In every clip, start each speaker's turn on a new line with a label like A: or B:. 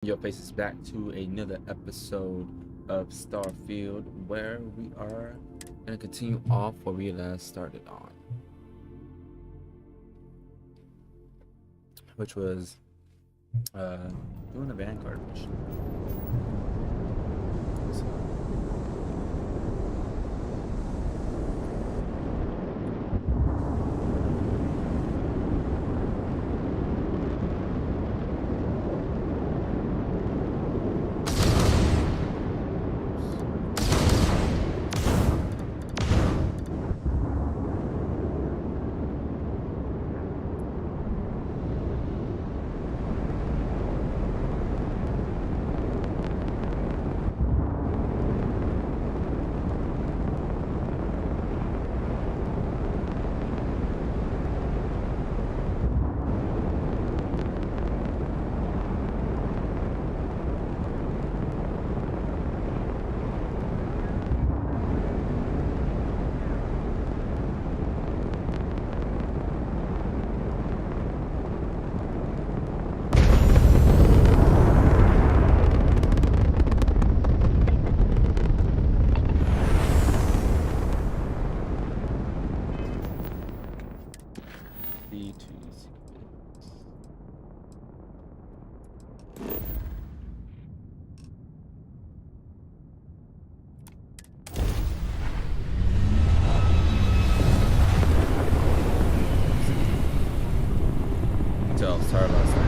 A: Your faces back to another episode of Starfield, where we are gonna continue off where we last started on, which was doing the Vanguard mission. Sorry last night.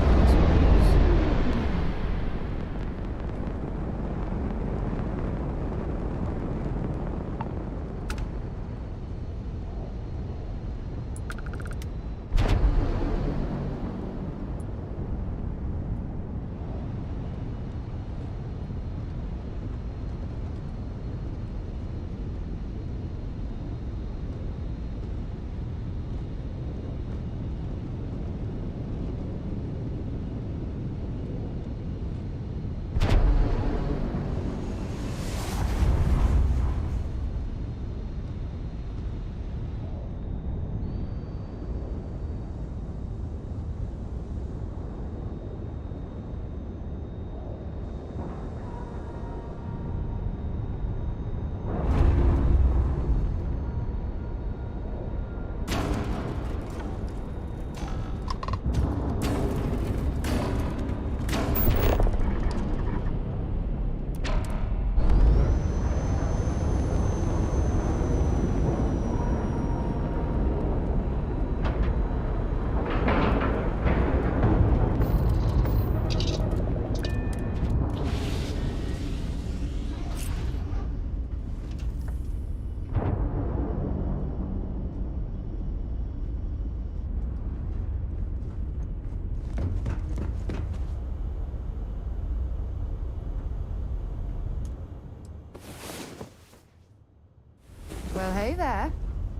B: Well, hey there.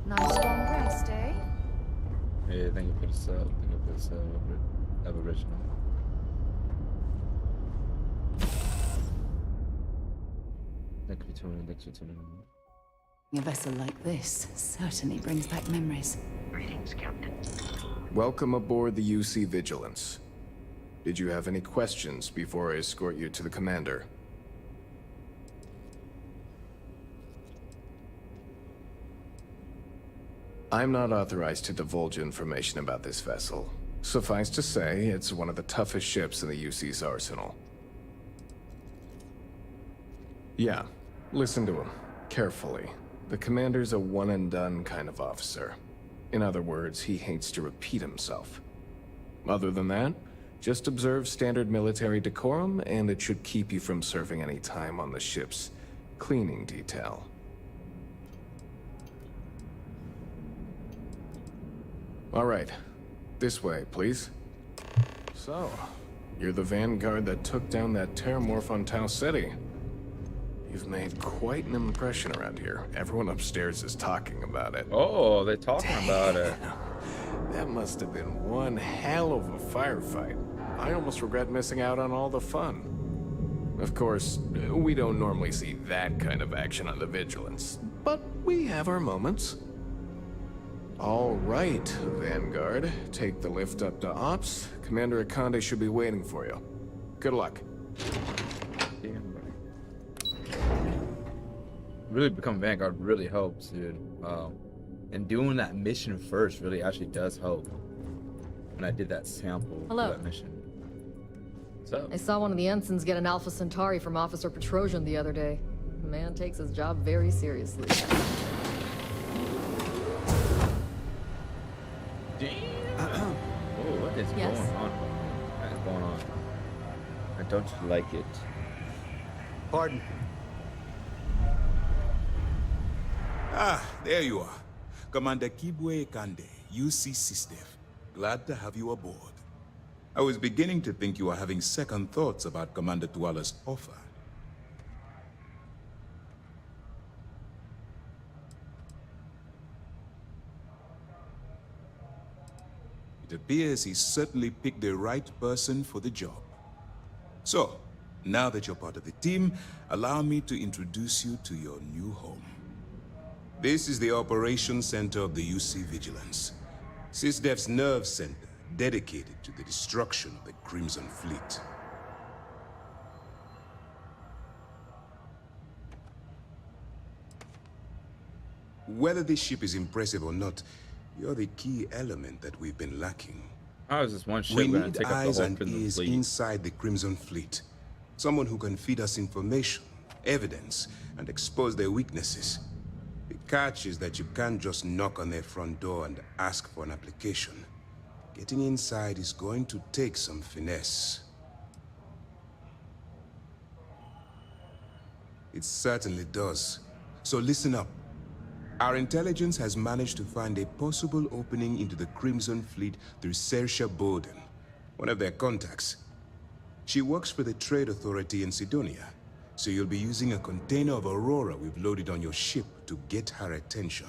B: Nice long rest, eh?
A: Yeah, thank you for the sub. Thank you for the sub of original. Thank you for tuning in. Thank you for tuning in.
B: A vessel like this certainly brings back memories.
C: Greetings, Captain.
D: Welcome aboard the UC Vigilance. Did you have any questions before I escort you to the commander? I'm not authorized to divulge information about this vessel. Suffice to say, it's one of the toughest ships in the UC's arsenal. Yeah, listen to him, carefully. The commander's a one-and-done kind of officer. In other words, he hates to repeat himself. Other than that, just observe standard military decorum, and it should keep you from serving any time on the ship's cleaning detail. All right. This way, please. So, you're the vanguard that took down that terramorph on Tau City. You've made quite an impression around here. Everyone upstairs is talking about it.
A: Oh, they're talking about it.
D: That must have been one hell of a firefight. I almost regret missing out on all the fun. Of course, we don't normally see that kind of action on the Vigilance, but we have our moments. All right, Vanguard. Take the lift up to Ops. Commander Akande should be waiting for you. Good luck.
A: Damn right. Really become Vanguard really helps, dude. And doing that mission first really actually does help. When I did that sample for
C: Hello.
A: that mission. So
C: I saw one of the ensigns get an Alpha Centauri from Officer Petrosian the other day. The man takes his job very seriously.
A: damn. Oh, what is
C: Yes?
A: going on? What is going on? I don't like it.
E: Pardon?
F: Ah, there you are. Commander Kibwe Kande, UC SysDev. Glad to have you aboard. I was beginning to think you were having second thoughts about Commander Tuala's offer. It appears he certainly picked the right person for the job. So, now that you're part of the team, allow me to introduce you to your new home. This is the Operations Center of the UC Vigilance, SysDev's nerve center dedicated to the destruction of the Crimson Fleet. Whether this ship is impressive or not, you're the key element that we've been lacking.
A: How is this one ship
F: We
A: gonna
F: need
A: take up the
F: eyes
A: whole
F: and
A: Crimson
F: ears
A: Fleet?
F: inside the Crimson Fleet. Someone who can feed us information, evidence, and expose their weaknesses. The catch is that you can't just knock on their front door and ask for an application. Getting inside is going to take some finesse. It certainly does. So listen up. Our intelligence has managed to find a possible opening into the Crimson Fleet through Saoirse Bowden, one of their contacts. She works for the Trade Authority in Sidonia, so you'll be using a container of Aurora we've loaded on your ship to get her attention.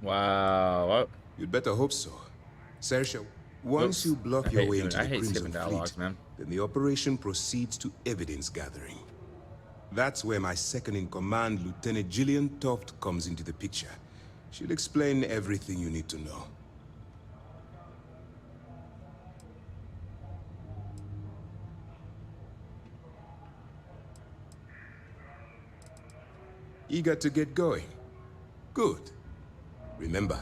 A: Wow.
F: You'd better hope so. Saoirse, once you block your way into
A: I
F: the
A: hate
F: Crimson
A: skipping dialogues,
F: Fleet,
A: man.
F: then the operation proceeds to evidence gathering. That's where my second-in-command, Lieutenant Gillian Toft, comes into the picture. She'll explain everything you need to know. Eager to get going? Good. Remember,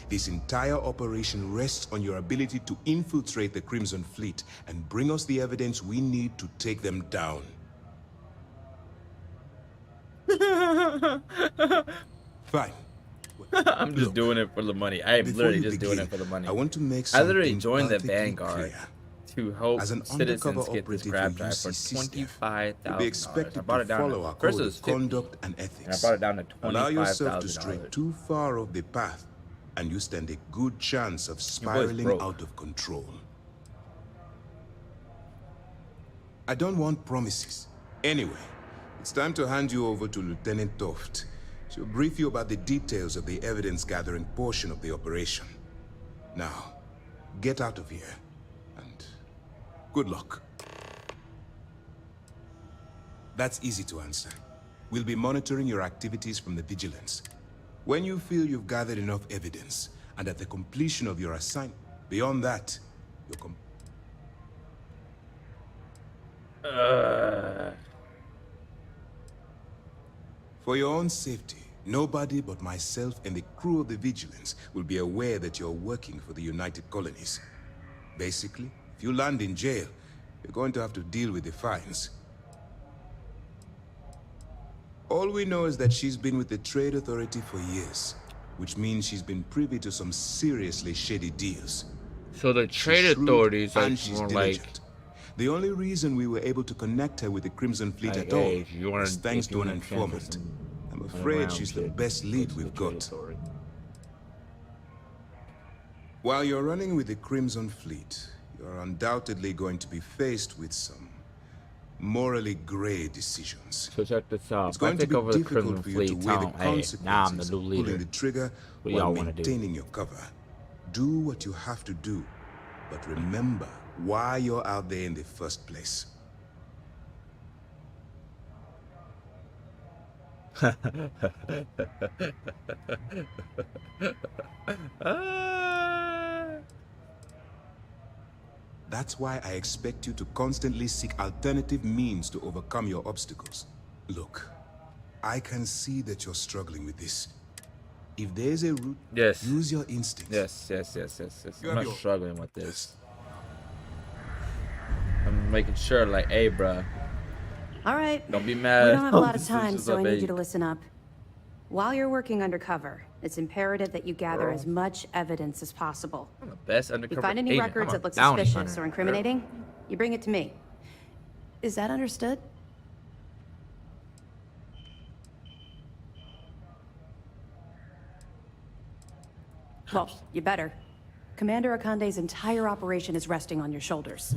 F: this entire operation rests on your ability to infiltrate the Crimson Fleet and bring us the evidence we need to take them down. Fine.
A: I'm just
F: Look,
A: doing it for the money. I am
F: before
A: literally
F: you
A: just doing
F: begin,
A: it for the money.
F: I want to make
A: I
F: something
A: literally joined the
F: perfectly
A: Vanguard
F: clear.
A: to help
F: As an undercover
A: citizens get this
F: operative
A: grab
F: for
A: drive for
F: UC SysDev,
A: $25,000.
F: you'll be
A: I
F: expected
A: brought
F: to
A: it down
F: follow our
A: first it
F: code
A: was
F: of
A: 50,
F: conduct and
A: and I
F: ethics.
A: brought it down to
F: Allow yourself to stray
A: $25,000.
F: too far off the path, and you stand a good chance of spiraling
A: broke.
F: out of control. I don't want promises. Anyway, it's time to hand you over to Lieutenant Toft. She'll brief you about the details of the evidence-gathering portion of the operation. Now, get out of here, and good luck. That's easy to answer. We'll be monitoring your activities from the Vigilance. When you feel you've gathered enough evidence, and at the completion of your assignment, beyond that, you'll For your own safety, nobody but myself and the crew of the Vigilance will be aware that you're working for the United Colonies. Basically, if you land in jail, you're going to have to deal with the fines. All we know is that she's been with the Trade Authority for years, which means she's been privy to some seriously shady deals.
A: So the
F: She's
A: trade
F: shrewd
A: authorities are
F: and she's
A: more
F: diligent. The only reason we were able to connect her with the Crimson Fleet
A: like,
F: at all
A: hey, you wanna-
F: is thanks
A: if you
F: to an
A: wanna transfer
F: informant.
A: some
F: I'm afraid
A: around
F: she's the
A: shit,
F: best
A: go
F: lead
A: to the
F: we've
A: trade
F: got.
A: authority.
F: While you're running with the Crimson Fleet, you're undoubtedly going to be faced with some morally gray decisions.
A: So check this out.
F: It's
A: If I
F: going to
A: take
F: be
A: over the
F: difficult
A: Crimson
F: for you
A: Fleet,
F: to weigh
A: tell
F: the
A: them, hey, now I'm the
F: consequences
A: new
F: of
A: leader.
F: pulling the trigger
A: What
F: while
A: y'all wanna do?
F: maintaining your cover. Do what you have to do, but remember why you're out there in the first place. That's why I expect you to constantly seek alternative means to overcome your obstacles. Look, I can see that you're struggling with this. If there's a route,
A: Yes.
F: use your instincts.
A: Yes.
F: You
A: I'm
F: have
A: not
F: your-
A: struggling with this. I'm making sure, like, hey, bruh,
G: All right.
A: don't be
G: We
A: mad.
G: don't have a lot of
A: This is
G: time,
A: just
G: so
A: a
G: I need you
A: bait.
G: to listen up. While you're working undercover, it's imperative that you gather
A: Girl.
G: as much evidence as possible.
A: I'm the best
G: If
A: undercover
G: you find any
A: agent.
G: records
A: I'm a
G: that look
A: bounty
G: suspicious
A: hunter.
G: or incriminating, you bring it to me. Is that understood? Well, you better. Commander Akande's entire operation is resting on your shoulders.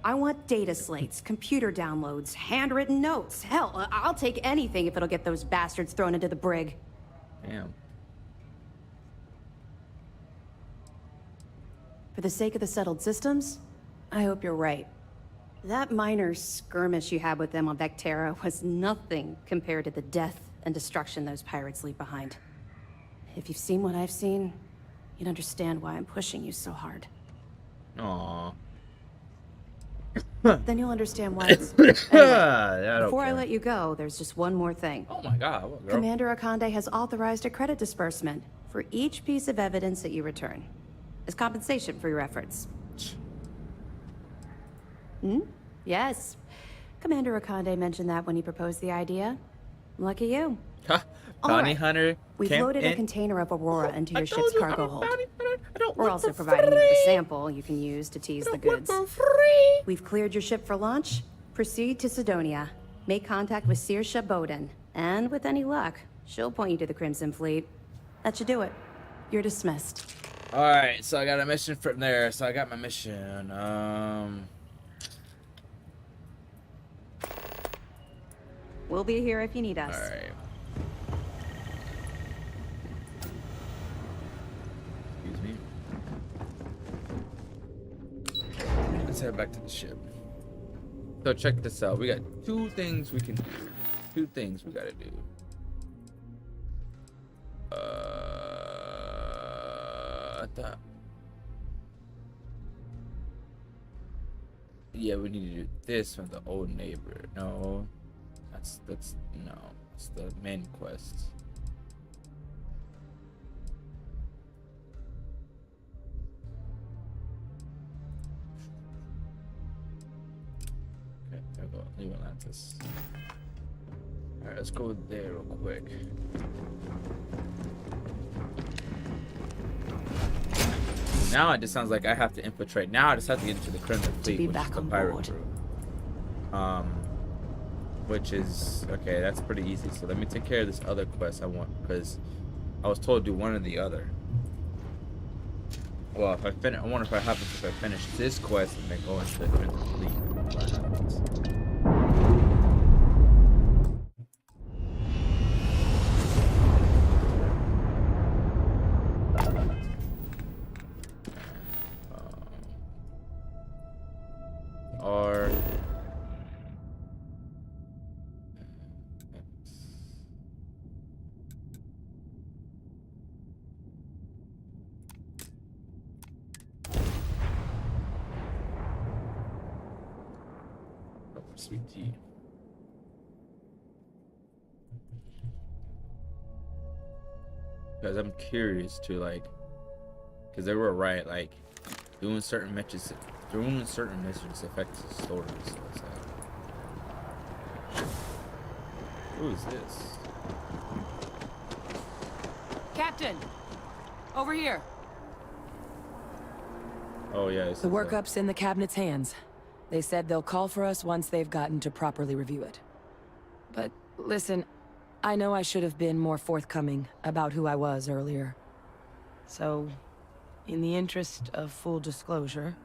G: I want data slates, computer downloads, handwritten notes. Hell, I'll take anything if it'll get those bastards thrown into the brig.
A: Damn.
G: For the sake of the settled systems, I hope you're right. That minor skirmish you had with them on Vectera was nothing compared to the death and destruction those pirates leave behind. If you've seen what I've seen, you'd understand why I'm pushing you so hard.
A: Aww.
G: Then you'll understand why it's... Anyway,
A: Yeah,
G: before I
A: care.
G: let you go, there's just one more thing.
A: Oh my god, what, girl?
G: Commander Akande has authorized a credit disbursement for each piece of evidence that you return, as compensation for your efforts. Yes. Commander Akande mentioned that when he proposed the idea. Lucky you.
A: Ha,
G: All
A: bounty
G: right.
A: hunter.
G: We've
A: camp
G: loaded a
A: in-
G: container of Aurora into
A: I
G: your
A: told
G: ship's
A: you,
G: cargo
A: I'm a
G: hold.
A: bounty hunter. I don't
G: We're
A: work
G: also
A: for
G: providing you with a
A: free.
G: sample you can use to tease the
A: I don't work
G: goods.
A: for free.
G: We've cleared your ship for launch. Proceed to Sidonia. Make contact with Saoirse Bowden. And with any luck, she'll point you to the Crimson Fleet. That should do it. You're dismissed.
A: Alright, so I got a mission from there. So I got my mission.
G: We'll be here if you need us.
A: Alright. Excuse me. Let's head back to the ship. So check this out. We got two things we can do. Two things we gotta do. I thought. Yeah, we need to do this from the old neighbor. No. That's no. It's the main quest. Okay, there we go. New Atlantis. Alright, let's go there real quick. Now it just sounds like I have to infiltrate. Now I just have to get into the Crimson Fleet,
G: be
A: which is
G: back
A: the
G: on
A: pirate
G: board.
A: crew. Which is okay. That's pretty easy. So let me take care of this other quest I want, because I was told to do one or the other. Well, if I finish, I wonder if I happens if I finish this quest and then go into the Crimson Fleet. What happens? R. Sweet tea. Because I'm curious to because they were right, doing certain missions affects the story. So it's who is this?
H: Captain! Over here.
A: Oh yeah, this
H: The
A: is,
H: workup's in the cabinet's hands. They said they'll call for us once they've gotten to properly review it. But listen, I know I should have been more forthcoming about who I was earlier. So, in the interest of full disclosure,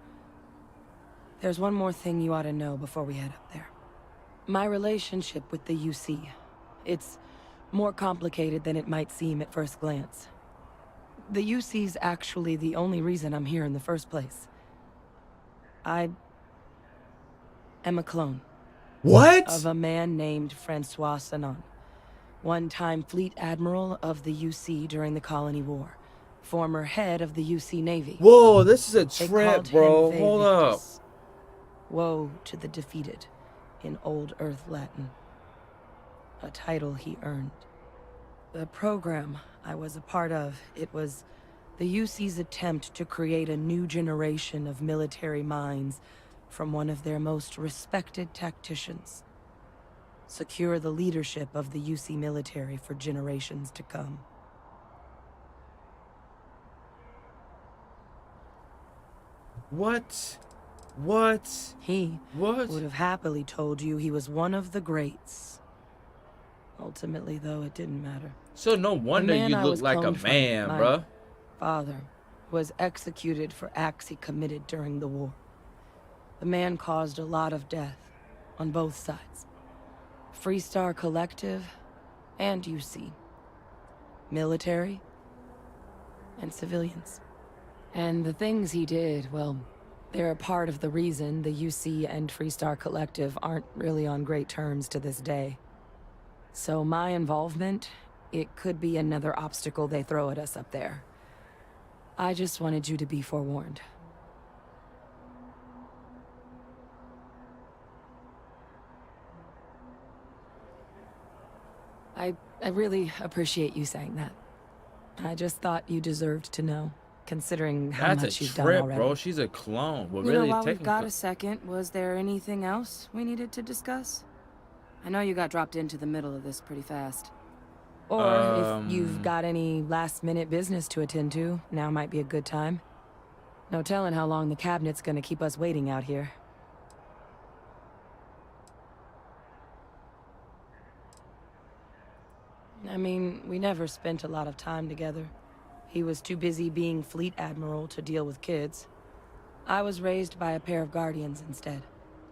H: there's one more thing you ought to know before we head up there. My relationship with the UC. It's more complicated than it might seem at first glance. The UC's actually the only reason I'm here in the first place. I am a clone
A: what?
H: of a man named Francois Sanon, one-time fleet admiral of the UC during the Colony War, former head of the UC Navy.
A: Whoa, this is a
H: They
A: trip,
H: called
A: bro.
H: him
A: Hold up.
H: Victus. Woe to the defeated, in Old Earth Latin. A title he earned. The program I was a part of, it was the UC's attempt to create a new generation of military minds from one of their most respected tacticians. Secure the leadership of the UC military for generations to come.
A: What? What?
H: He
A: What?
H: would have happily told you he was one of the greats. Ultimately, though, it didn't matter.
A: So no wonder
H: man
A: you
H: I
A: look
H: was
A: like a
H: cloned from,
A: man,
H: my
A: bruh.
H: father was executed for acts he committed during the war. The man caused a lot of death on both sides. Freestar Collective and UC. Military and civilians. And the things he did, well, they're a part of the reason the UC and Freestar Collective aren't really on great terms to this day. So my involvement, it could be another obstacle they throw at us up there. I just wanted you to be forewarned. I really appreciate you saying that. I just thought you deserved to know, considering how
A: That's
H: much
A: a
H: you've done
A: trip,
H: already.
A: bro. She's a clone. Well,
H: You know,
A: really,
H: while we've got
A: technically.
H: a second, was there anything else we needed to discuss? I know you got dropped into the middle of this pretty fast. Or if you've got any last-minute business to attend to, now might be a good time. No telling how long the cabinet's gonna keep us waiting out here. I mean, we never spent a lot of time together. He was too busy being Fleet Admiral to deal with kids. I was raised by a pair of Guardians instead.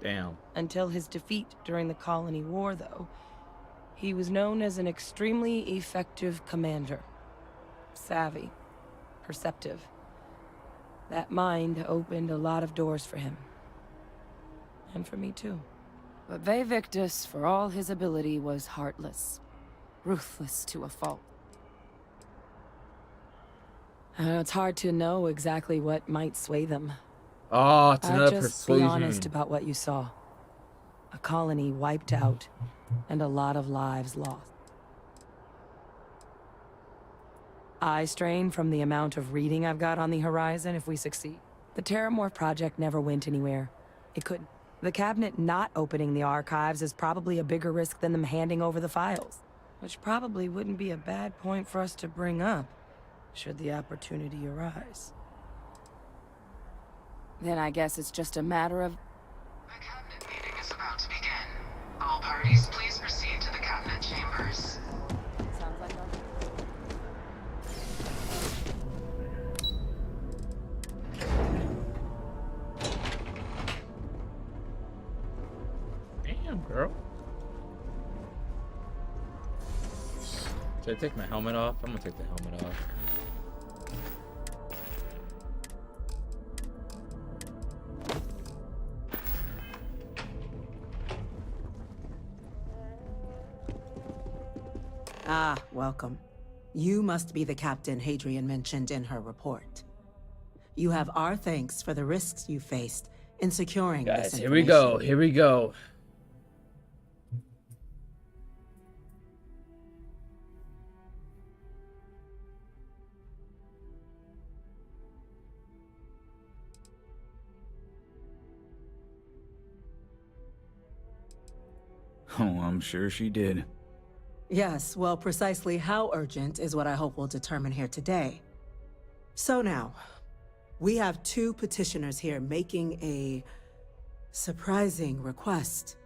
A: Damn.
H: Until his defeat during the Colony War, though, he was known as an extremely effective commander. Savvy. Perceptive. That mind opened a lot of doors for him. And for me, too. But Ve Victus, for all his ability, was heartless. Ruthless to a fault. It's hard to know exactly what might sway them.
A: Oh, it's another
H: Just be
A: persuasion.
H: honest about what you saw. A colony wiped out, and a lot of lives lost. I strain from the amount of reading I've got on the horizon if we succeed. The Terramorph project never went anywhere. It couldn't. The cabinet not opening the archives is probably a bigger risk than them handing over the files. Which probably wouldn't be a bad point for us to bring up, should the opportunity arise. Then I guess it's just a matter of...
I: The cabinet meeting is about to begin. All parties, please proceed to the cabinet chambers.
H: Sounds like
A: Damn, girl. Should I take my helmet off? I'm gonna take the helmet off.
J: Ah, welcome. You must be the captain Hadrian mentioned in her report. You have our thanks for the risks you faced in securing
A: Guys,
J: this
A: here we go.
J: information.
A: Here we go.
E: Oh, I'm sure she did.
J: Yes, well, precisely how urgent is what I hope we'll determine here today. So now, we have two petitioners here making a surprising request.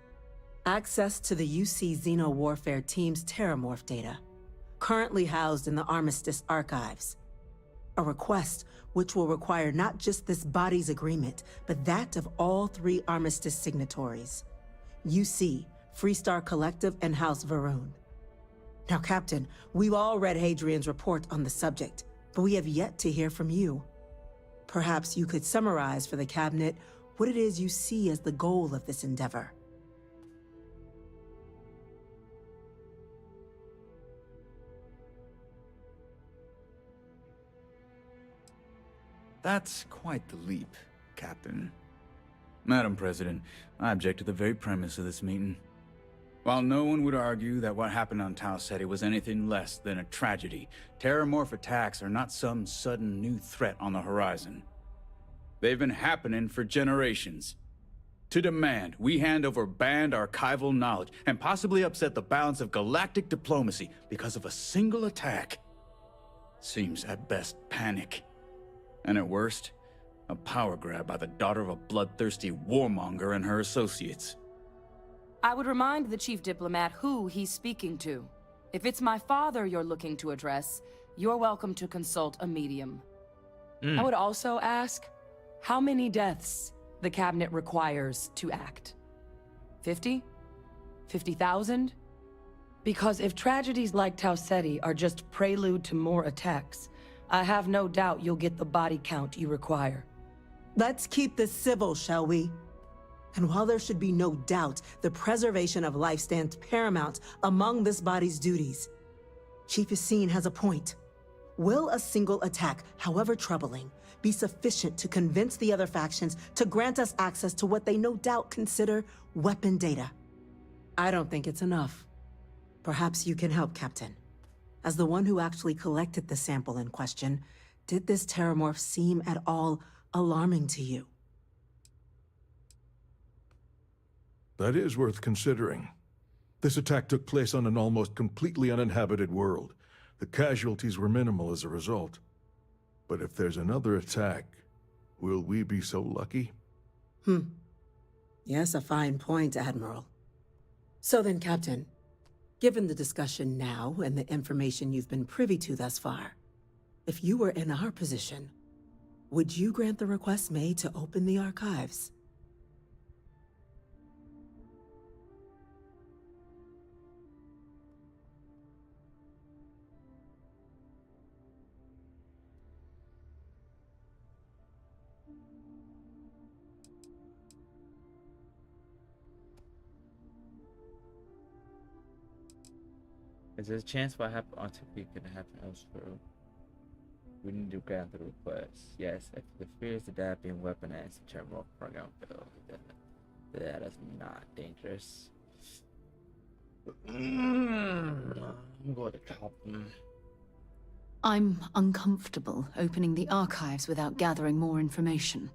J: Access to the UC Xeno Warfare Team's Terramorph data, currently housed in the Armistice archives. A request which will require not just this body's agreement, but that of all three Armistice signatories. UC, Freestar Collective, and House Varun. Now, Captain, we've all read Hadrian's report on the subject, but we have yet to hear from you. Perhaps you could summarize for the Cabinet what it is you see as the goal of this endeavor.
E: That's quite the leap, Captain. Madam President, I object to the very premise of this meeting. While no one would argue that what happened on Tau Ceti was anything less than a tragedy, terramorph attacks are not some sudden new threat on the horizon. They've been happening for generations. To demand we hand over banned archival knowledge and possibly upset the balance of galactic diplomacy because of a single attack seems at best panic. And at worst, a power grab by the daughter of a bloodthirsty warmonger and her associates.
H: I would remind the chief diplomat who he's speaking to. If it's my father you're looking to address, you're welcome to consult a medium. I would also ask, how many deaths the cabinet requires to act? 50? 50,000? Because if tragedies like Tau Ceti are just prelude to more attacks, I have no doubt you'll get the body count you require.
J: Let's keep this civil, shall we? And while there should be no doubt the preservation of life stands paramount among this body's duties, Chief Yassine has a point. Will a single attack, however troubling, be sufficient to convince the other factions to grant us access to what they no doubt consider weapon data? I don't think it's enough. Perhaps you can help, Captain. As the one who actually collected the sample in question, did this terramorph seem at all alarming to you?
K: That is worth considering. This attack took place on an almost completely uninhabited world. The casualties were minimal as a result. But if there's another attack, will we be so lucky?
J: Yes, a fine point, Admiral. So then, Captain, given the discussion now and the information you've been privy to thus far, if you were in our position, would you grant the request made to open the archives?
A: Is there a chance what happened on Tippy can happen elsewhere? We need to grant the request. Yes, if the fears of that being weaponized, the terminal program failed. That is not dangerous. I'm going to top them.
B: I'm uncomfortable opening the archives without gathering more information.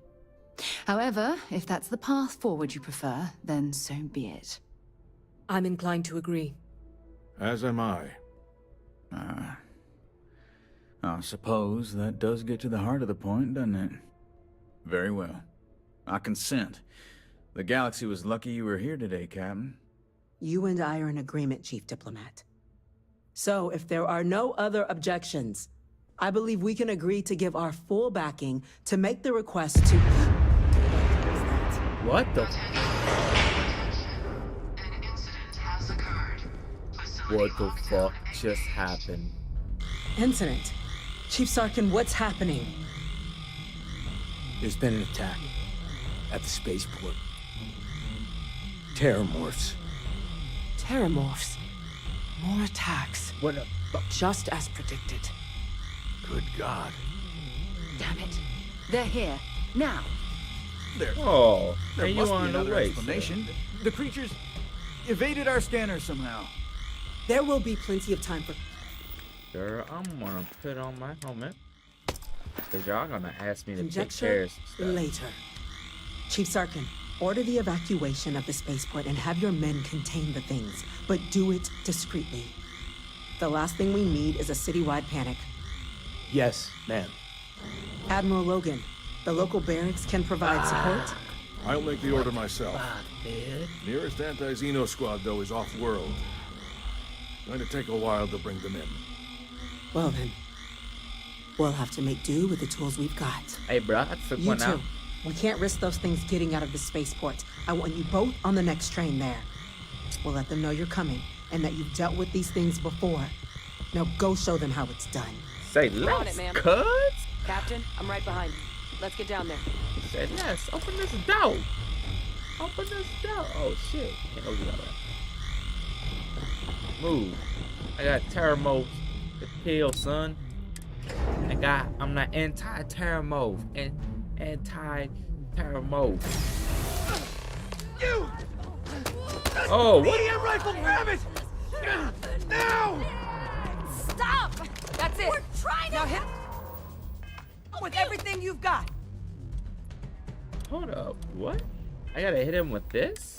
B: However, if that's the path forward you prefer, then so be it.
H: I'm inclined to agree.
K: As am I.
E: I suppose that does get to the heart of the point, doesn't it? Very well. I consent. The galaxy was lucky you were here today, Captain.
J: You and I are in agreement, Chief Diplomat. So, if there are no other objections, I believe we can agree to give our full backing to make the request to...
A: What the?
I: An incident has occurred.
A: What the fuck just happened?
J: Incident? Chief Sarkin, what's happening?
L: There's been an attack at the spaceport. Terramorphs.
H: Terramorphs. More attacks.
A: What the fuck?
H: Just as predicted.
K: Good God.
B: Damn it. They're here. Now.
A: Oh,
E: There
A: and you
E: must be
A: on the
E: another
A: way,
E: explanation. The creatures evaded our scanner somehow.
J: There will be plenty of time for...
A: Sir, I'm gonna put on my helmet. Cause y'all gonna ask me to take
J: conjecture
A: care of some stuff.
J: later. Chief Sarkin, order the evacuation of the spaceport and have your men contain the things, but do it discreetly. The last thing we need is a citywide panic.
L: Yes, ma'am.
J: Admiral Logan, the local barracks can provide support.
K: I'll make the order myself. Nearest anti-Xeno squad, though, is off-world. Going to take a while to bring them in.
J: Well then, we'll have to make do with the tools we've got.
A: Hey, bro, I took
J: You
A: one
J: too.
A: out.
J: We can't risk those things getting out of the spaceport. I want you both on the next train there. We'll let them know you're coming and that you've dealt with these things before. Now go show them how it's done.
A: Say
H: We're on
A: less,
H: it, ma'am.
A: cuz.
H: Captain, I'm right behind you. Let's get down there.
A: Say less. Open this door. Open this door. Oh shit. Can't open that way. Move. I got Terramorph to kill, son. I'm not anti-Terramorph and anti-Terramorph. Oh, what?
M: EM rifle, grab it! Now!
H: Stop! That's it.
M: We're trying
H: Now
M: to
H: hit with everything you've got.
A: Hold up. What? I gotta hit him with this?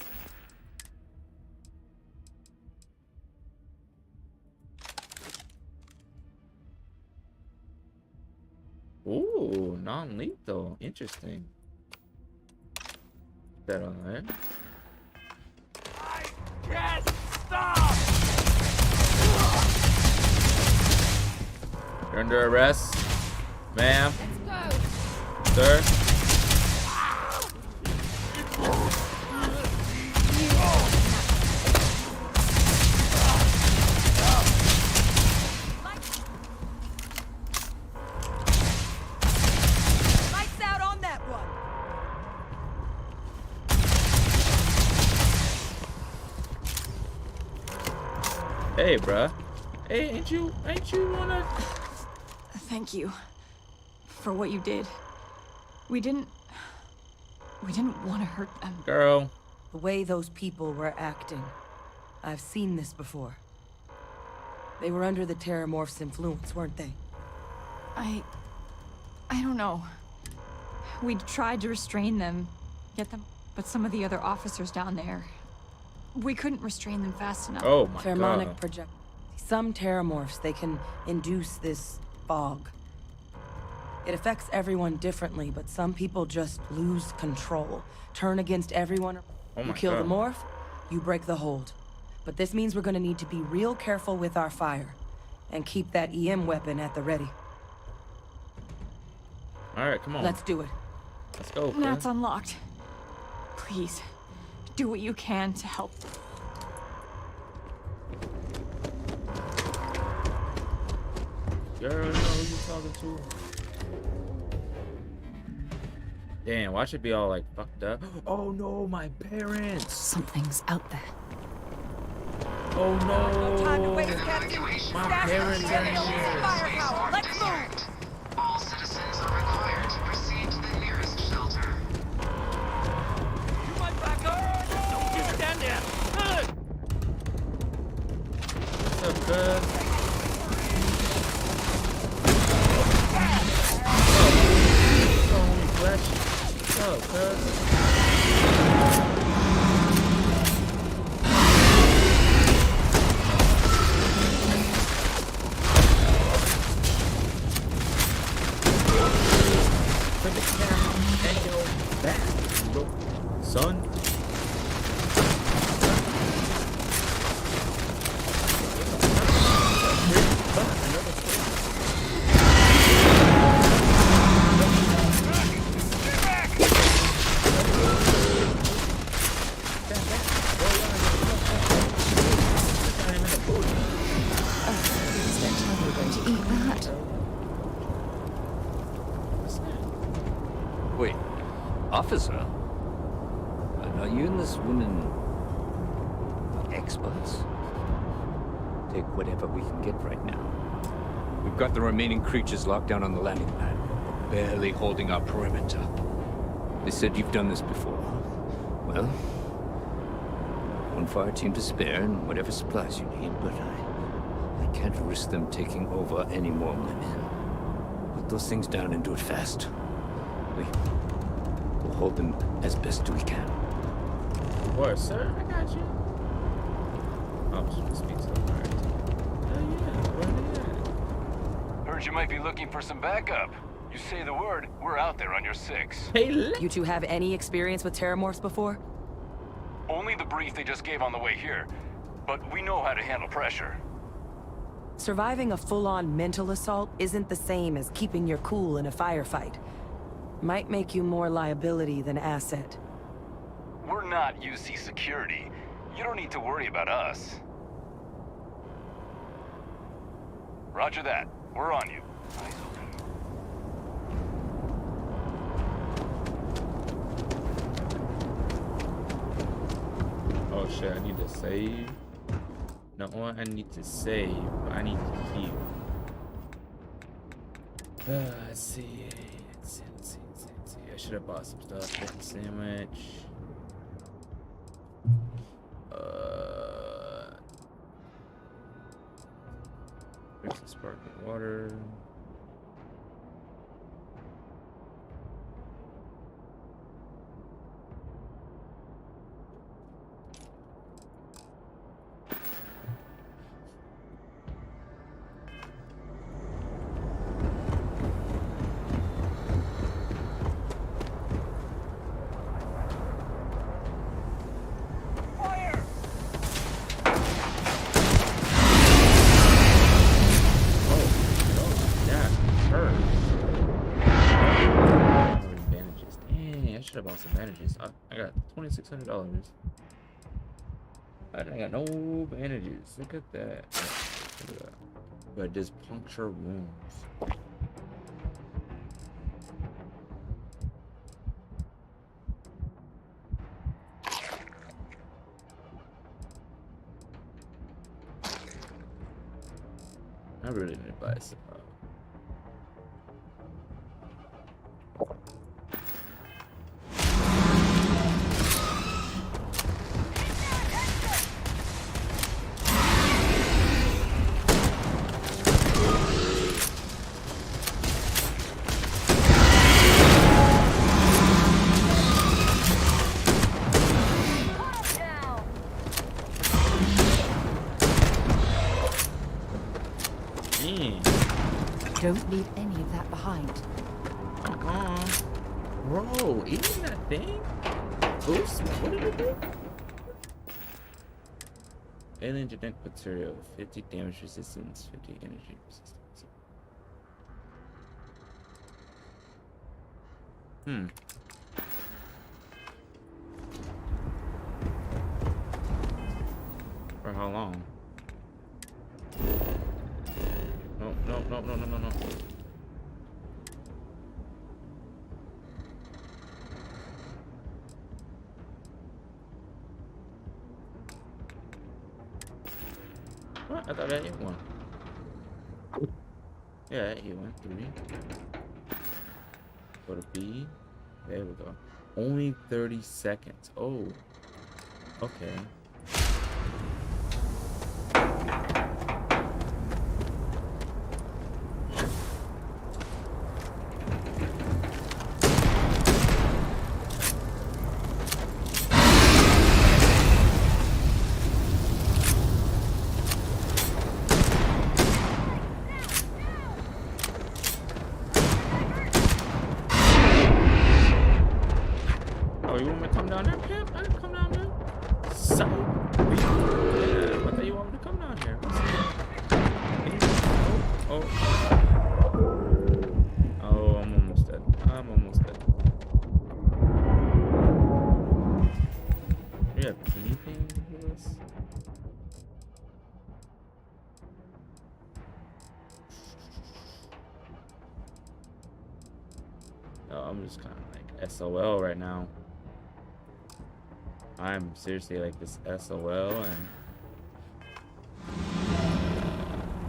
A: Ooh, non-lethal. Interesting. That on there.
M: I can't stop!
A: You're under arrest, ma'am.
M: Let's go!
A: Sir.
H: Lights out on that one.
A: Hey, bruh. Hey, ain't you wanna?
N: Thank you for what you did. We didn't want to hurt them.
A: Girl.
H: The way those people were acting. I've seen this before. They were under the Terramorph's influence, weren't they?
N: I don't know. We tried to restrain them, get them, but some of the other officers down there, we couldn't restrain them fast enough.
A: Oh my
H: Pheromonic
A: god.
H: project. Some Terramorphs, they can induce this fog. It affects everyone differently, but some people just lose control, turn against everyone.
A: Oh
H: You
A: my
H: kill the
A: God.
H: morph, you break the hold. But this means we're gonna need to be real careful with our fire, and keep that EM weapon at the ready.
A: Alright, come on.
H: Let's do it.
A: Let's go.
N: That's
A: bruh.
N: unlocked. Please, do what you can to help.
A: Girl, you know who you talking to? Damn, why should it be all like fucked up? Oh no, my parents.
B: Something's out there.
A: Oh no.
H: No time to waste, Captain.
A: My
H: Stash
A: parents
H: the
A: are
H: materials and
A: here.
H: firepower. Let's move.
I: All citizens are required to proceed to the nearest shelter.
M: You might back up! Don't just stand there!
A: What's up, cuz? What's up, cuz? Put the camera and your back, bro. Son.
B: Is there time we're going to eat that?
L: Wait, officer? Are you and this woman experts? Take whatever we can get right now. We've got the remaining creatures locked down on the landing pad. We're barely holding our perimeter. They said you've done this before. Well, one fire team to spare and whatever supplies you need, but I can't risk them taking over any more of my men. Put those things down and do it fast. We'll hold them as best we can.
A: What, sir? I got you. Oh, I'm just gonna speak to the fire team. Hell yeah, run
O: Heard you might be looking for some backup. You say the word, we're out there on your 6.
A: Hey,
H: You two have any experience with Terramorphs before?
O: Only the brief they just gave on the way here. But we know how to handle pressure.
H: Surviving a full-on mental assault isn't the same as keeping your cool in a firefight. Might make you more liability than asset.
O: We're not UC security. You don't need to worry about us. Roger that. We're on you. Eyes open.
A: Oh shit, I need to save. Not what I need to save, but I need to heal. Let's see. Let's see. I should have bought some stuff. Chicken sandwich. sparkling water. Should have bought some bandages. I got $2,600. I got no bandages. Look at that. Look at that. But just puncture wounds. I really need to buy some.
B: Don't leave any of that behind.
A: Bro, eating that thing? Oops, what did it do? Alien genetic material, 50 damage resistance, 50 energy resistance. For how long? No. What? I thought I hit one. Yeah, I hit one. 3. Go to B. There we go. Only 30 seconds. Oh. Okay. You want me to come down there, pimp? I can come down there. So, yeah, I thought you want me to come down here. Oh, I'm almost dead. I'm almost dead. Do you have anything for this? No, I'm just kind of like SOL right now. I'm seriously like this SOL, and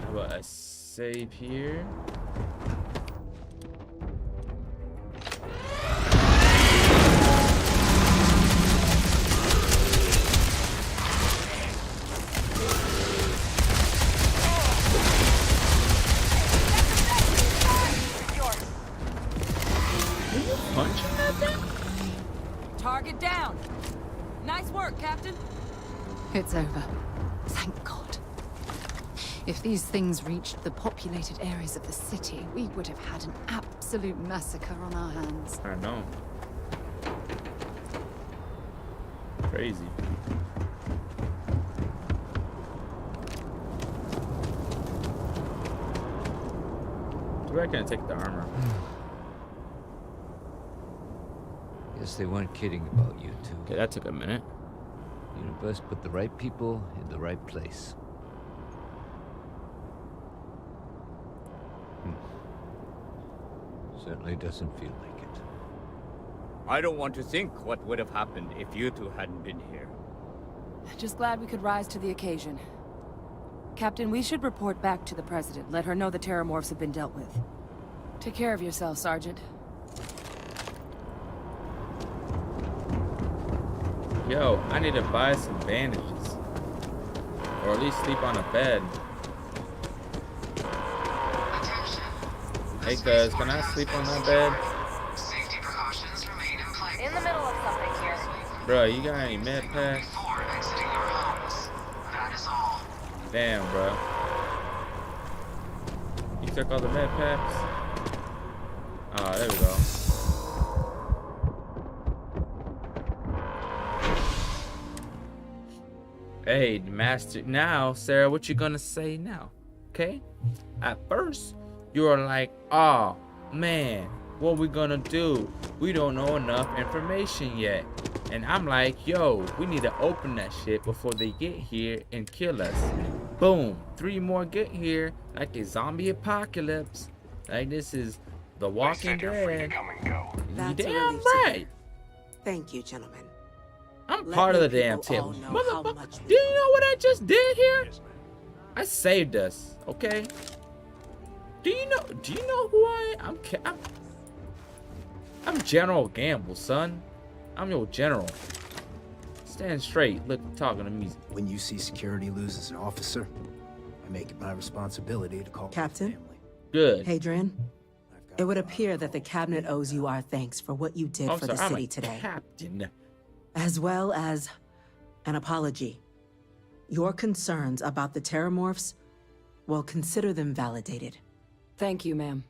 A: how about I save here? Are you punching that thing?
H: Target down. Nice work, Captain.
B: It's over. Thank God. If these things reached the populated areas of the city, we would have had an absolute massacre on our hands.
A: I know. Crazy. Too bad I can't take the armor.
L: Guess they weren't kidding about you two.
A: Okay, that took a minute.
L: Universe put the right people in the right place. Certainly doesn't feel like it. I don't want to think what would have happened if you two hadn't been here.
H: Just glad we could rise to the occasion. Captain, we should report back to the President. Let her know the Terramorphs have been dealt with. Take care of yourself, Sergeant.
A: Yo, I need to buy some bandages. Or at least sleep on a bed. Hey, cuz, can I sleep on that bed?
I: Safety precautions remain in place.
C: In the middle of something here.
A: Bro, you got any med packs?
I: Before exiting your homes. That is all.
A: Damn, bro. You took all the med packs? Oh, there we go. Hey, master. Now, Sarah, what you gonna say now? Okay? At first, you were like, oh, man, what we gonna do? We don't know enough information yet. And I'm like, yo, we need to open that shit before they get here and kill us. Boom. 3 more get here, like a zombie apocalypse. Like this is The Walking Dead.
J: That's a
A: Damn
J: relief to
A: right.
J: hear. Thank you, gentlemen.
A: I'm
J: Let
A: part of
J: me
A: the damn
J: people
A: team.
J: all know how
A: Motherfucker,
J: much
A: do you know what I just did here? I saved us, okay? Do you know who I am? I'm General Gamble, son. I'm your general. Stand straight, look, talking to me.
P: When you see security loses an officer, I make it my responsibility to call
J: Captain?
A: Good.
J: Hadrian, it would appear that the cabinet owes you our thanks for what you did
A: I'm
J: for
A: sorry,
J: the
A: I'm
J: city
A: a
J: today.
A: captain.
J: As well as an apology. Your concerns about the Terramorphs, well, consider them validated.
H: Thank you, ma'am.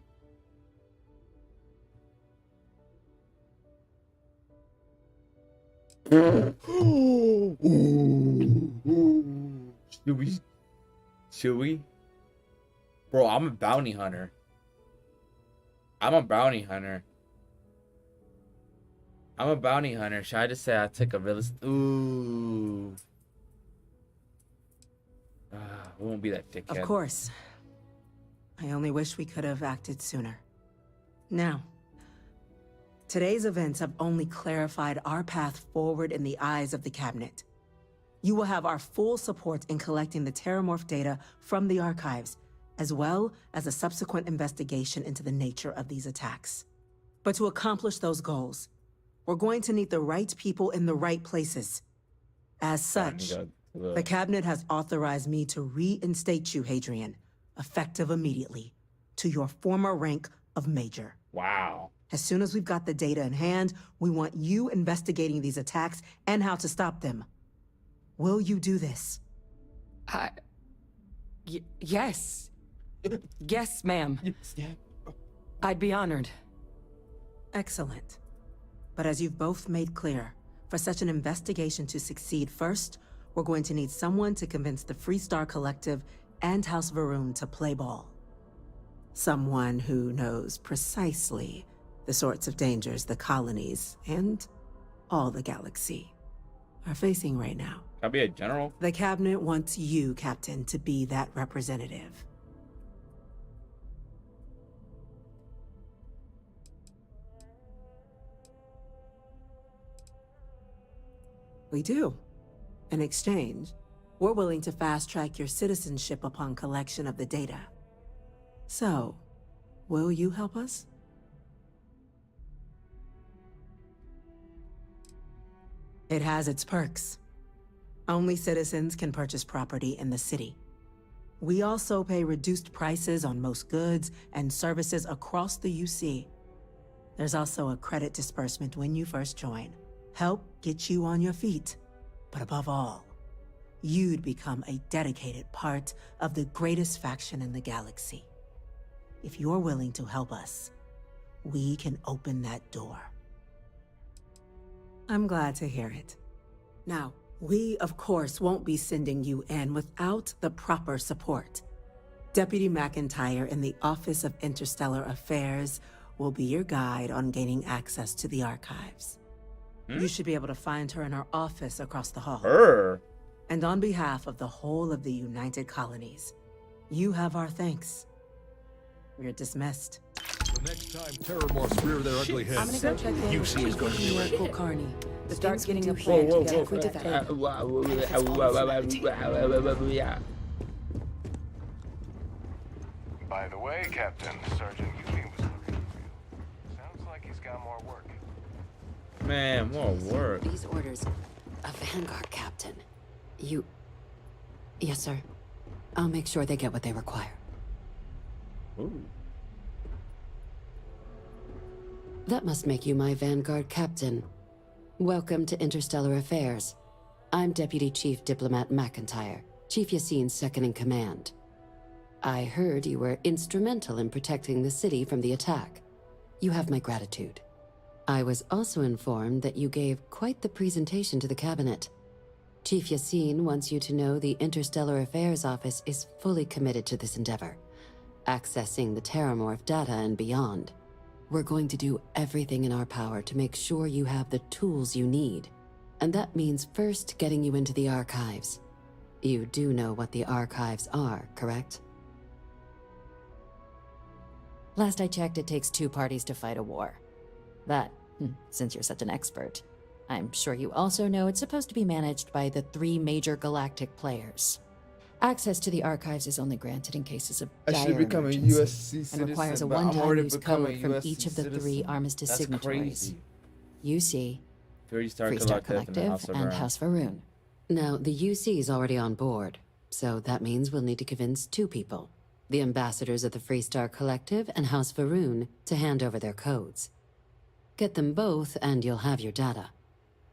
A: Should we? Bro, I'm a bounty hunter. I'm a bounty hunter. I'm a bounty hunter. Should I just say I took a realist? Ooh. We won't be that dickhead.
J: Of course. I only wish we could have acted sooner. Now, today's events have only clarified our path forward in the eyes of the cabinet. You will have our full support in collecting the Terramorph data from the archives, as well as a subsequent investigation into the nature of these attacks. But to accomplish those goals, we're going to need the right people in the right places. As such, the cabinet has authorized me to reinstate you, Hadrian, effective immediately, to your former rank of Major.
A: Wow.
J: As soon as we've got the data in hand, we want you investigating these attacks and how to stop them. Will you do this?
H: Yes. Yes, ma'am. I'd be honored.
J: Excellent. But as you've both made clear, for such an investigation to succeed first, we're going to need someone to convince the Freestar Collective and House Varun to play ball. Someone who knows precisely the sorts of dangers the colonies and all the galaxy are facing right now.
A: Can I be a general?
J: The cabinet wants you, Captain, to be that representative. We do. In exchange, we're willing to fast-track your citizenship upon collection of the data. So, will you help us? It has its perks. Only citizens can purchase property in the city. We also pay reduced prices on most goods and services across the UC. There's also a credit disbursement when you first join. Help get you on your feet. But above all, you'd become a dedicated part of the greatest faction in the galaxy. If you're willing to help us, we can open that door. I'm glad to hear it. Now, we, of course, won't be sending you in without the proper support. Deputy McIntyre in the Office of Interstellar Affairs will be your guide on gaining access to the archives. You should be able to find her in her office across the hall.
A: Her?
J: And on behalf of the whole of the United Colonies, you have our thanks. We're dismissed.
K: The next time Terramorphs rear their ugly heads,
H: I'm gonna go check in with
K: is going to be ready.
H: Carney. Start getting a
A: Whoa,
H: plan
A: whoa,
H: together
A: whoa.
H: for defense.
O: By the way, Captain, Sergeant Yumi was looking for you. Sounds like he's got more work.
A: Man, more work.
Q: These orders, a Vanguard captain. You... Yes, sir. I'll make sure they get what they require.
A: Ooh.
Q: That must make you my Vanguard captain. Welcome to Interstellar Affairs. I'm Deputy Chief Diplomat McIntyre, Chief Yassine's second-in-command. I heard you were instrumental in protecting the city from the attack. You have my gratitude. I was also informed that you gave quite the presentation to the cabinet. Chief Yassine wants you to know the Interstellar Affairs Office is fully committed to this endeavor, accessing the Terramorph data and beyond. We're going to do everything in our power to make sure you have the tools you need. And that means first getting you into the archives. You do know what the archives are, correct?
R: Last I checked, it takes 2 parties to fight a war. That, since you're such an expert, I'm sure you also know it's supposed to be managed by the 3 major galactic players. Access to the archives is only granted in cases of
A: I
R: dire
A: should become a
R: emergency
A: USC
R: and requires
A: citizen,
R: a
A: but I'm
R: one-time
A: already
R: use
A: becoming
R: code
A: a
R: from each of the
A: USC
R: 3
A: citizen.
R: armistice
A: That's
R: signatories.
A: crazy.
R: UC,
A: Three-star
R: Freestar
A: Collective,
R: and House Varun.
Q: Now, the UC is already on board, so that means we'll need to convince 2 people. The ambassadors of the Freestar Collective and House Varun to hand over their codes. Get them both and you'll have your data.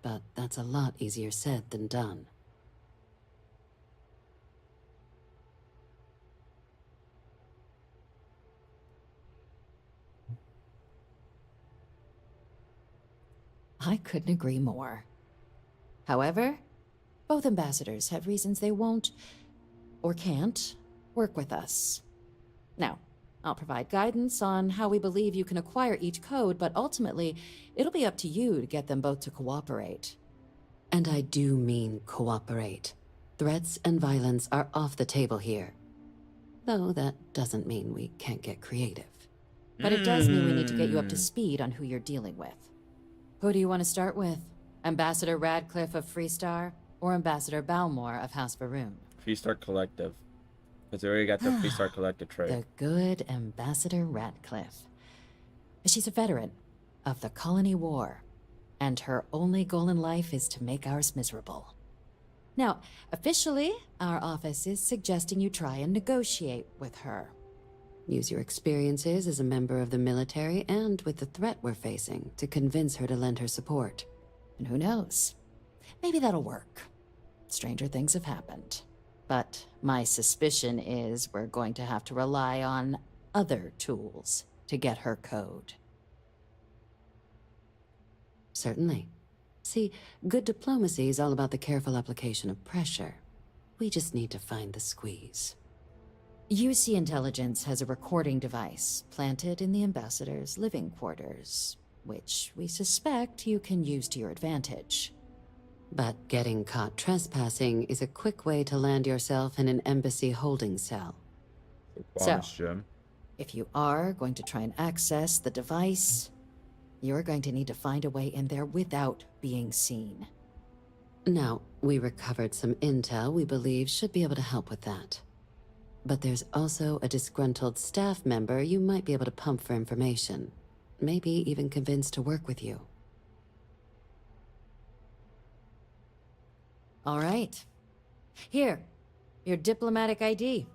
Q: But that's a lot easier said than done.
R: I couldn't agree more. However, both ambassadors have reasons they won't, or can't, work with us. Now, I'll provide guidance on how we believe you can acquire each code, but ultimately, it'll be up to you to get them both to cooperate.
Q: And I do mean cooperate. Threats and violence are off the table here. Though that doesn't mean we can't get creative.
R: But it does mean we need to get you up to speed on who you're dealing with. Who do you want to start with? Ambassador Radcliffe of Freestar, or Ambassador Balmore of House Varun?
A: Freestar Collective. Because they already got the Freestar Collective trait.
R: The good Ambassador Radcliffe. She's a veteran of the Colony War, and her only goal in life is to make ours miserable. Now, officially, our office is suggesting you try and negotiate with her.
Q: Use your experiences as a member of the military and with the threat we're facing to convince her to lend her support.
R: And who knows? Maybe that'll work. Stranger things have happened. But my suspicion is we're going to have to rely on other tools to get her code.
Q: Certainly. See, good diplomacy is all about the careful application of pressure. We just need to find the squeeze.
R: UC Intelligence has a recording device planted in the ambassador's living quarters, which we suspect you can use to your advantage.
Q: But getting caught trespassing is a quick way to land yourself in an embassy holding cell.
R: So, if you are going to try and access the device, you're going to need to find a way in there without being seen.
Q: Now, we recovered some intel we believe should be able to help with that. But there's also a disgruntled staff member you might be able to pump for information. Maybe even convince to work with you.
R: All right. Here, your diplomatic ID.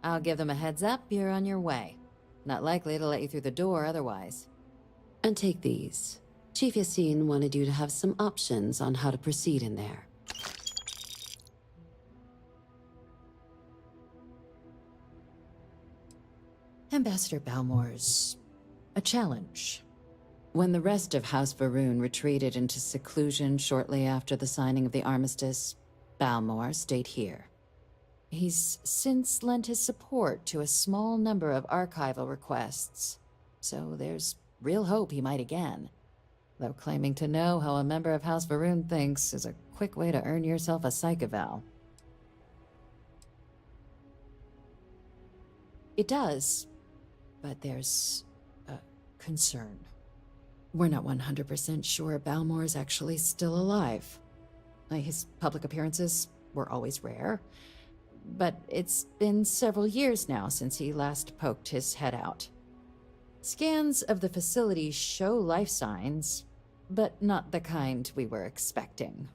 R: I'll give them a heads up you're on your way. Not likely to let you through the door otherwise.
Q: And take these. Chief Yassine wanted you to have some options on how to proceed in there.
R: Ambassador Balmore's a challenge. When the rest of House Varun retreated into seclusion shortly after the signing of the armistice, Balmore stayed here. He's since lent his support to a small number of archival requests, so there's real hope he might again. Though claiming to know how a member of House Varun thinks is a quick way to earn yourself a psych eval. It does, but there's a concern. We're not 100% sure Balmore's actually still alive. His public appearances were always rare, but it's been several years now since he last poked his head out. Scans of the facility show life signs, but not the kind we were expecting.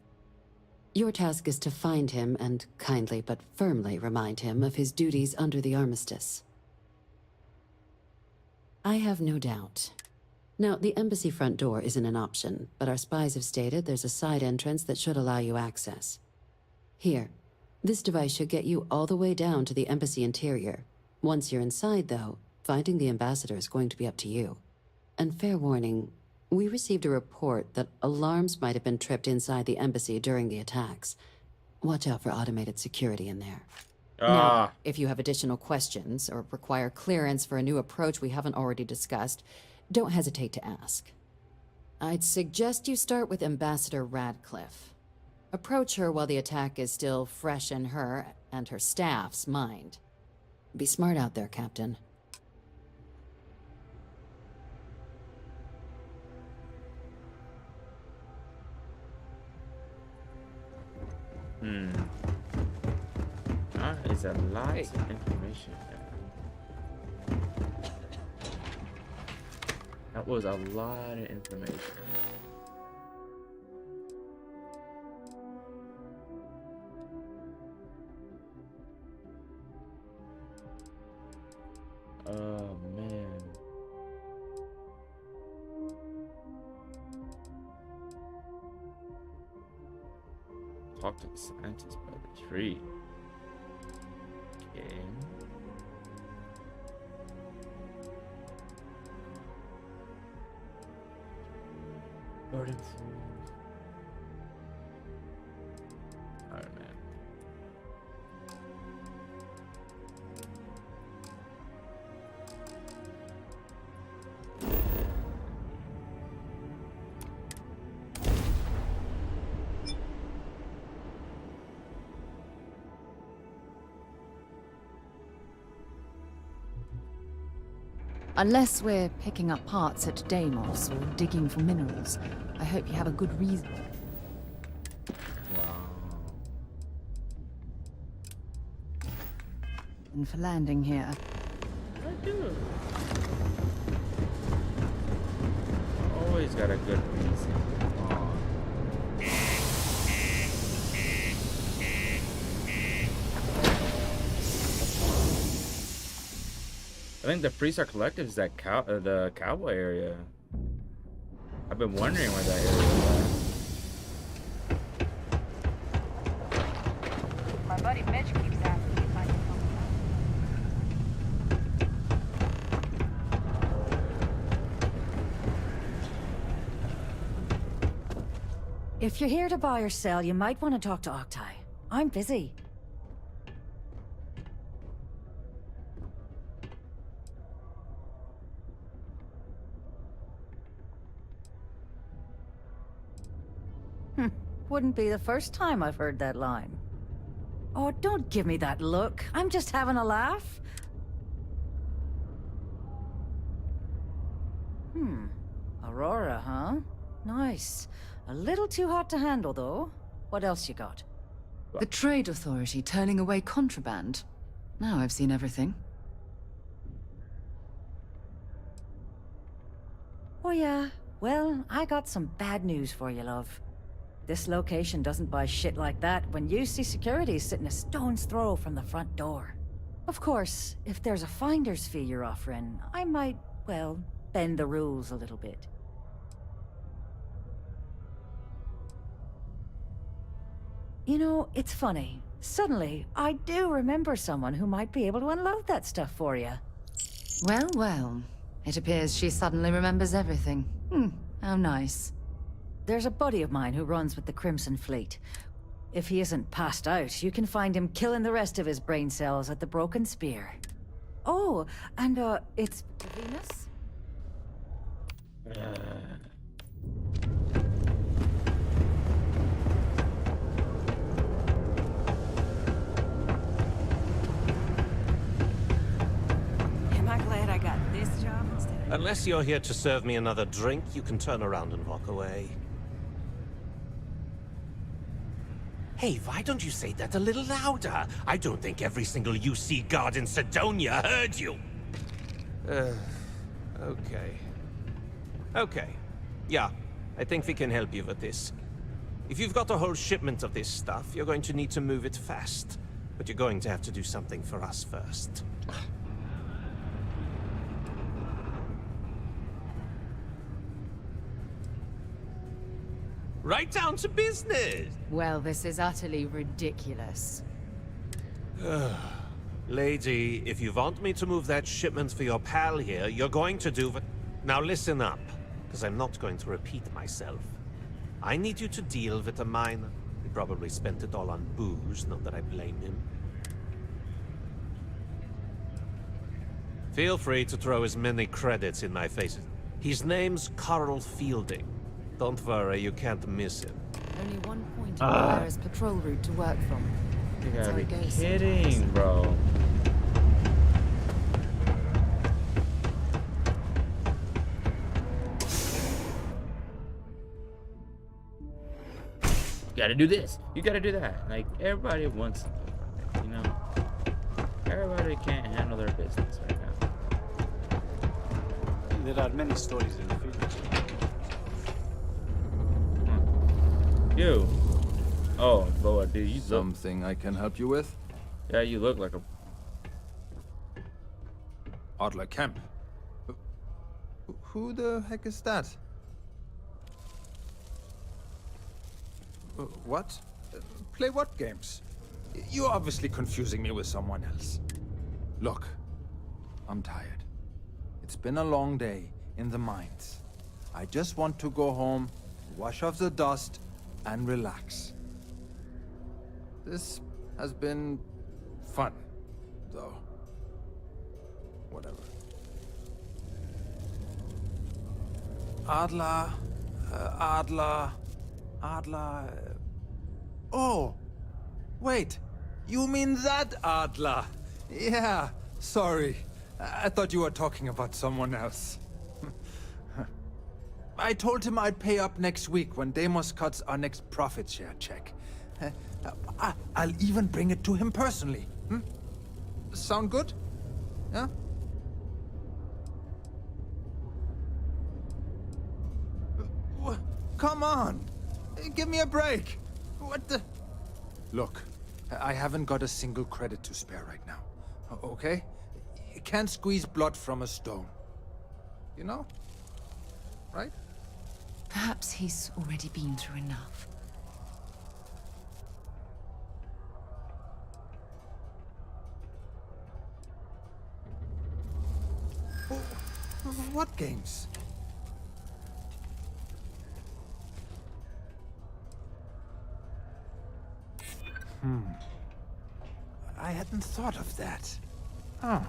Q: Your task is to find him and kindly but firmly remind him of his duties under the armistice.
R: I have no doubt.
Q: Now, the embassy front door isn't an option, but our spies have stated there's a side entrance that should allow you access. Here, this device should get you all the way down to the embassy interior. Once you're inside, though, finding the ambassador is going to be up to you. And fair warning, we received a report that alarms might have been tripped inside the embassy during the attacks. Watch out for automated security in there. Now, if you have additional questions or require clearance for a new approach we haven't already discussed, don't hesitate to ask. I'd suggest you start with Ambassador Radcliffe. Approach her while the attack is still fresh in her and her staff's mind. Be smart out there, Captain.
A: That is a lot of information. That was a lot of information. Oh man. Talk to the scientist by the tree. Okay. Burden food. Alright, man.
B: Unless we're picking up parts at Deimos or digging for minerals, I hope you have a good reason.
A: Wow.
B: And for landing here.
A: I do. Always got a good reason. Come on. I think the Freestar Collective is that the cowboy area. I've been wondering where that area is.
S: My buddy Mitch keeps asking if I can help him out.
T: If you're here to buy or sell, you might want to talk to Octai. I'm busy. Wouldn't be the first time I've heard that line. Oh, don't give me that look. I'm just having a laugh. Aurora, huh? Nice. A little too hot to handle, though. What else you got?
B: The Trade Authority turning away contraband. Now I've seen everything.
T: Oh yeah? Well, I got some bad news for you, love. This location doesn't buy shit like that when you see security sitting a stone's throw from the front door. Of course, if there's a finder's fee you're offering, I might, well, bend the rules a little bit. You know, it's funny. Suddenly, I do remember someone who might be able to unload that stuff for you.
B: Well, well. It appears she suddenly remembers everything. How nice.
T: There's a buddy of mine who runs with the Crimson Fleet. If he isn't passed out, you can find him killing the rest of his brain cells at the Broken Spear. Oh, and it's Venus?
S: Am I glad I got this job instead of...
U: Unless you're here to serve me another drink, you can turn around and walk away. Hey, why don't you say that a little louder? I don't think every single UC guard in Sidonia heard you. Okay. Okay. Yeah, I think we can help you with this. If you've got a whole shipment of this stuff, you're going to need to move it fast. But you're going to have to do something for us first. Right down to business.
B: Well, this is utterly ridiculous.
U: Lady, if you want me to move that shipment for your pal here, you're going to do it. Now listen up, because I'm not going to repeat myself. I need you to deal with a miner. He probably spent it all on booze, not that I blame him. Feel free to throw as many credits in my face. His name's Carl Fielding. Don't worry, you can't miss him.
B: Only one point in the nearest patrol route to work from.
A: You
B: That's
A: gotta
B: how
A: be
B: it goes
A: kidding,
B: sometimes.
A: bro. You gotta do this. You gotta do that. Like, everybody wants, you know. Everybody can't handle their business right now.
D: There are many stories in the field.
A: You. Oh, boy, dude, you look...
V: Something I can help you with?
A: Yeah, you look like a...
V: Adler Kemp. Who the heck is that? What? Play what games? You're obviously confusing me with someone else. Look, I'm tired. It's been a long day in the mines. I just want to go home, wash off the dust, and relax. This has been fun, though. Whatever. Adler. Oh, wait. You mean that Adler? Yeah, sorry. I thought you were talking about someone else. I told him I'd pay up next week when Deimos cuts our next profit share check. I'll even bring it to him personally. Sound good? Yeah? Come on! Give me a break! What the... Look, I haven't got a single credit to spare right now. Okay? You can't squeeze blood from a stone. You know? Right?
B: Perhaps he's already been through enough.
V: What games? I hadn't thought of that. Huh.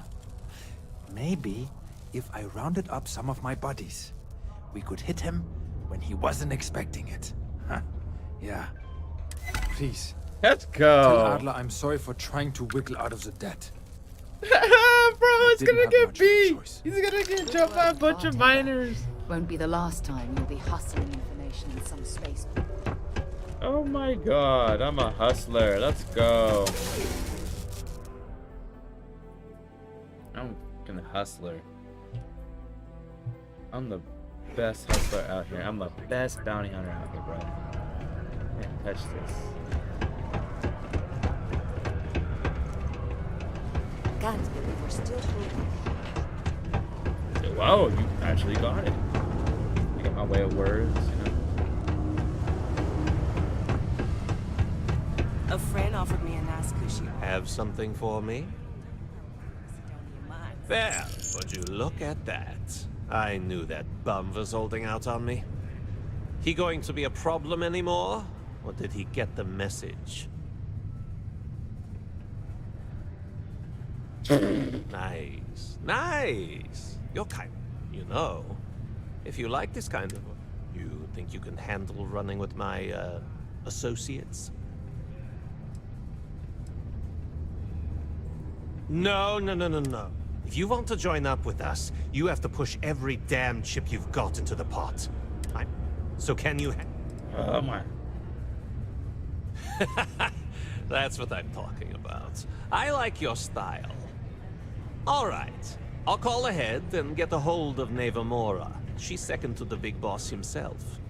V: Maybe if I rounded up some of my buddies, we could hit him when he wasn't expecting it. Huh. Yeah. Please.
A: Let's go.
V: Tell Adler I'm sorry for trying to wiggle out of the debt.
A: Bro, it's gonna get beat. He's gonna get jumped by a bunch of miners.
B: Won't be the last time you'll be hustling information in some space.
A: Oh my god, I'm a hustler. Let's go. I'm fucking hustler. I'm the best hustler out here. I'm the best bounty hunter out here, bro. Can't touch this.
S: Can't believe we're still moving.
A: Wow, you actually got it. I got my way of words, you know.
S: A friend offered me a nice cushy.
U: Have something for me? Well, would you look at that? I knew that bum was holding out on me. He going to be a problem anymore? Or did he get the message? Nice. Nice. You're kind, you know. If you like this kind of... You think you can handle running with my, associates? No. If you want to join up with us, you have to push every damn chip you've got into the pot. So can you...
A: Oh my...
U: That's what I'm talking about. I like your style. All right. I'll call ahead and get a hold of Neva Mora. She's second to the big boss himself.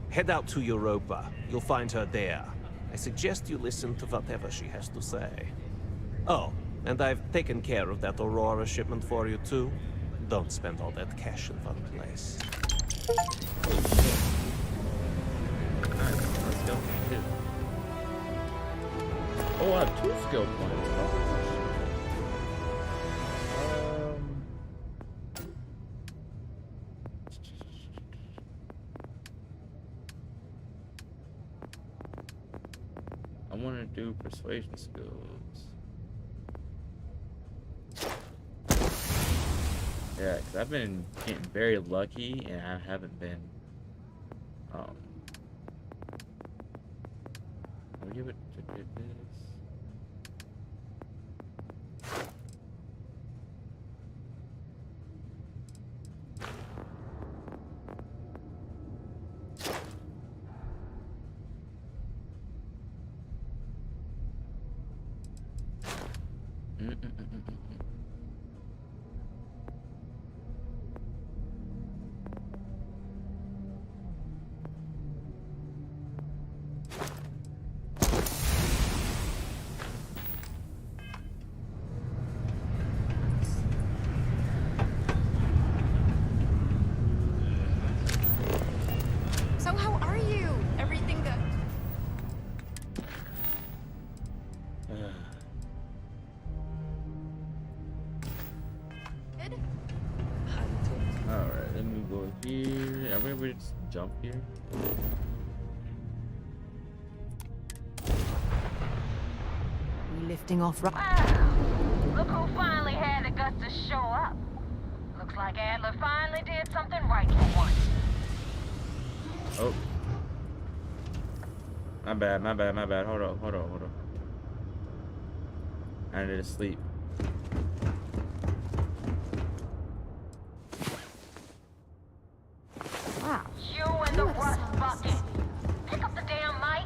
U: Head out to Europa. You'll find her there. I suggest you listen to whatever she has to say. Oh, and I've taken care of that Aurora shipment for you too. Don't spend all that cash in one place.
A: Nice. Let's go. Two. Oh, I have 2 skill points. I want to do persuasion skills. Yeah, because I've been getting very lucky and I haven't been. I'll give it to this.
N: So how are you? Everything good? Good?
A: Alright, let me go here. Are we able to just jump here?
B: We lifting off right?
F: Look who finally had the guts to show up. Looks like Adler finally did something right for once.
A: Oh. My bad. Hold on. I need to sleep.
F: Wow. You and the rust bucket. Pick up the damn mic.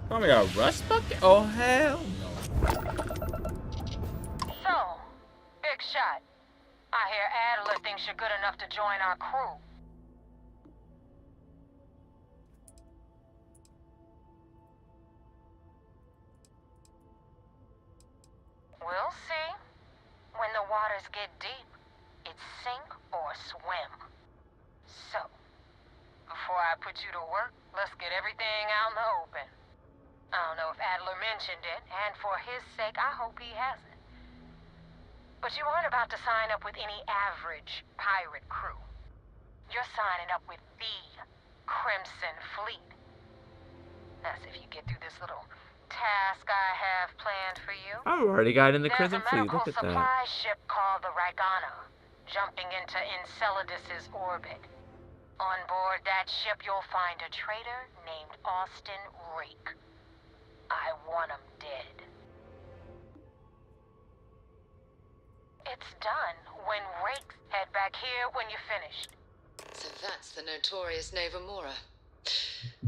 A: Call me a rust bucket? Oh, hell no.
F: So, big shot. I hear Adler thinks you're good enough to join our crew. We'll see. When the waters get deep, it's sink or swim. So, before I put you to work, let's get everything out in the open. I don't know if Adler mentioned it, and for his sake, I hope he hasn't. But you aren't about to sign up with any average pirate crew. You're signing up with the Crimson Fleet. That's if you get through this little task I have planned for you.
A: I already got in the
F: There's
A: Crimson
F: a
A: Fleet.
F: medical
A: Look at
F: supply
A: that.
F: ship called the Ragana, jumping into Enceladus's orbit. On board that ship, you'll find a traitor named Austin Rake. I want him dead. It's done. When Rakes head back here when you're finished.
Q: So that's the notorious Nova Mora.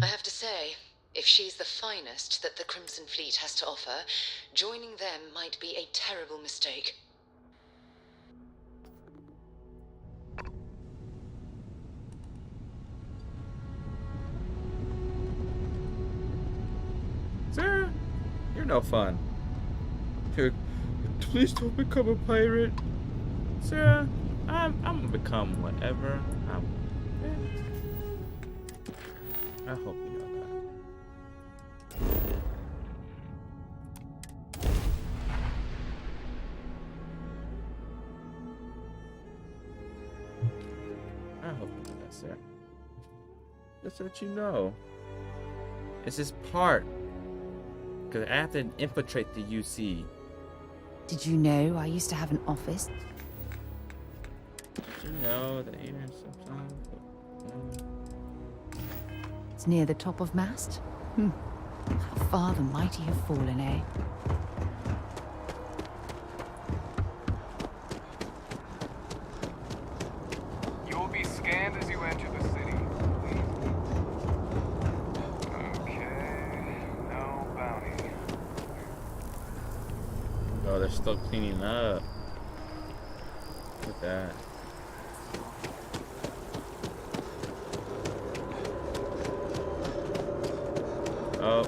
Q: I have to say, if she's the finest that the Crimson Fleet has to offer, joining them might be a terrible mistake.
A: Sarah, you're no fun. Please don't become a pirate. Sarah, I'm gonna become whatever I hope you know that. I hope you know that, Sarah. Just so that you know. It's just part. Because I have to infiltrate the UC.
B: Did you know I used to have an office?
A: Did you know that even sometimes...
B: It's near the top of Mast? How far the mighty have fallen, eh?
G: You'll be scanned as you enter the city. Okay, no bounty.
A: Oh, they're still cleaning up. Look at that. Oh.